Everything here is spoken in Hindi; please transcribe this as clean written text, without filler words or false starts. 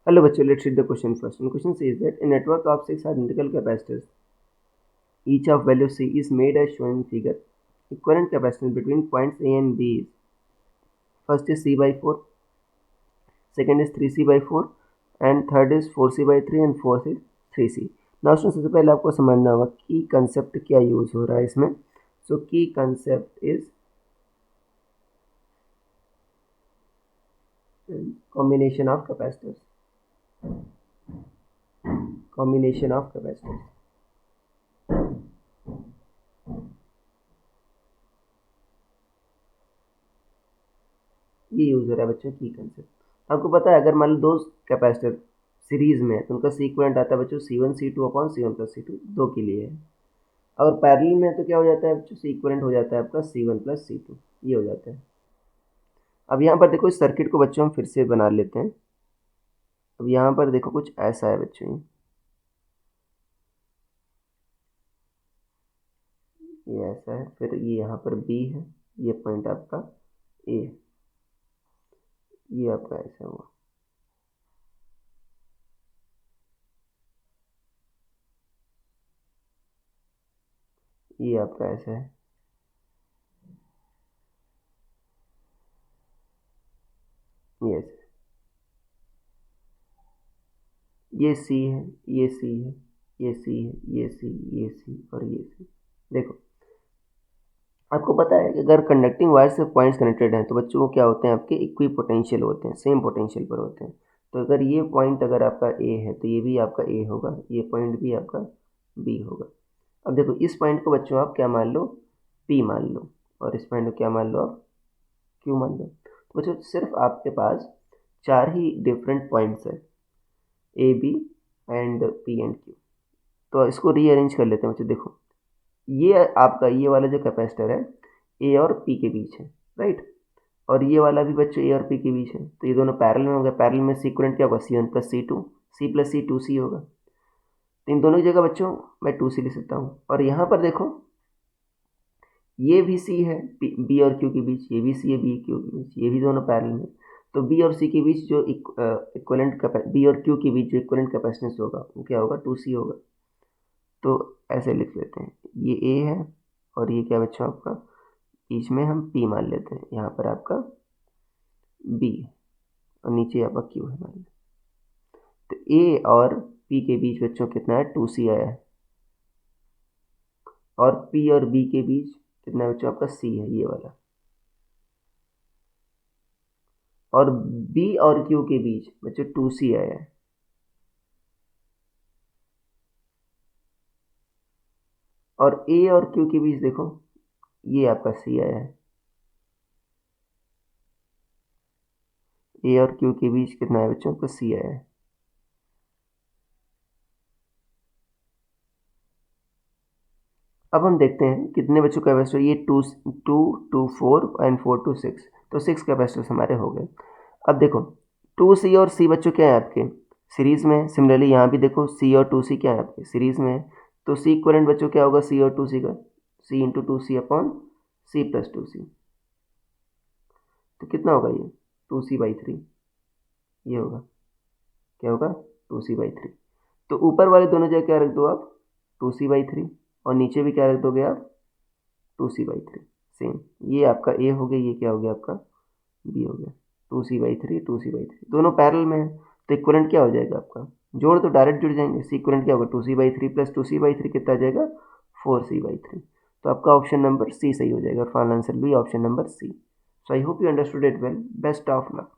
Hello bachcho, let's read the question first. And question says that a network of 6 identical capacitors, each of value C, is made as shown in figure. Equivalent capacitance between points A and B is, first is C by 4, second is 3C by 4, and third is 4C by 3, and fourth is 3C. Now सबसे पहले आपको समझना होगा की कंसेप्ट क्या यूज हो रहा है इसमें. सो की concept is combination of capacitors. Combination of capacitors. ये यूज हो रहा है बच्चों की कंसेप्ट. आपको पता है अगर मान लो दो कैपेसिटर सीरीज में है तो उनका सीक्वेंट आता है बच्चों C1 C2 upon C1 plus C2, दो के लिए है. अगर पैरेलल में है तो क्या हो जाता है बच्चों, सीक्वेंट हो जाता है आपका C1 प्लस C2, ये हो जाता है. अब यहाँ पर देखो इस सर्किट को बच्चों हम फिर से बना लेते हैं. अब यहाँ पर देखो कुछ ऐसा है बच्चों, ये ऐसा है, फिर ये यहाँ पर B है, ये पॉइंट आपका A, ये आपका ऐसा हुआ. ये आपका ऐसा है, ये ऐसा, ये C है, ये C है, ये C है, ये C, ये C और ये C. देखो आपको पता है कि अगर कंडक्टिंग वायर से पॉइंट्स कनेक्टेड हैं तो बच्चों को क्या होते हैं, आपके इक्वी पोटेंशियल होते हैं, सेम पोटेंशियल पर होते हैं. तो अगर ये पॉइंट अगर आपका A है तो ये भी आपका A होगा, ये पॉइंट भी आपका B होगा. अब देखो इस पॉइंट को बच्चों आप क्या मान लो, P मान लो, और इस पॉइंट को क्या मान लो आप, Q मान लो. तो बच्चों सिर्फ आपके पास 4 ही डिफरेंट पॉइंट्स है, A, B and P and Q. तो इसको रीअरेंज कर लेते हैं बच्चों. देखो ये आपका ये वाला जो कैपेसिटर है A और P के बीच है, राइट. और ये वाला भी बच्चों A और P के बीच है, तो ये दोनों पैरेलल में होगा. पैरेलल में सीक्वेंट क्या होगा, C1 plus C2, C plus C 2C होगा. तो इन दोनों की जगह बच्चों मैं 2C लिख सकता हूँ. और यहाँ पर देखो ये भी C है B और Q के बीच, ये भी C है B Q के बीच, ये भी दोनों पैरेलल में. तो B और C के बीच जो इक्विवेलेंट B और Q के बीच जो इक्विवेलेंट कैपेसिटेंस होगा वो क्या होगा, 2C होगा. तो ऐसे लिख लेते हैं, ये A है और ये क्या बच्चों आपका, बीच में हम P मान लेते हैं, यहाँ पर आपका B और नीचे आपका Q है मान लें. तो A और P के बीच बच्चों कितना है, 2C आया है. और P और B के बीच कितना है बच्चों आपका, C है ये वाला. और B और Q के बीच बच्चों 2C आया है. और A और Q के बीच देखो ये आपका C आया है. A और Q के बीच कितना है बच्चों आपका, C आया है. अब हम देखते हैं कितने बच्चों का कैपेसिटर, ये 2 2 4 एंड 4 2 6, तो 6 कैपेसिटर्स हमारे हो गए. अब देखो 2C और C बच्चों क्या है आपके सीरीज में. सिमिलरली यहाँ भी देखो C और 2C क्या है आपके सीरीज में है. तो C इक्विवेलेंट बच्चों क्या होगा, C और 2C का, C into 2C upon C plus 2C. तो कितना होगा ये, 2C बाई 3, ये होगा क्या होगा, 2C बाई 3. तो ऊपर वाले दोनों जगह क्या रख दो आप, 2C बाई 3, और नीचे भी क्या रख दोगे आप, 2C बाई 3. सेम ये आपका A हो गया, ये क्या हो गया आपका B हो गया. 2C बाई 3 2C बाई 3 दोनों पैरेलल में है, तो इक्विवेलेंट क्या हो जाएगा आपका, जोड़ तो डायरेक्ट जुड़ जाएंगे. सी इक्विवेलेंट क्या होगा, 2C by 3 plus 2C by 3 कितना आ जाएगा, 4C बाई 3. तो आपका ऑप्शन नंबर C सही हो जाएगा, और फाइनल आंसर भी option number C. So I hope you understood it well. Best of luck.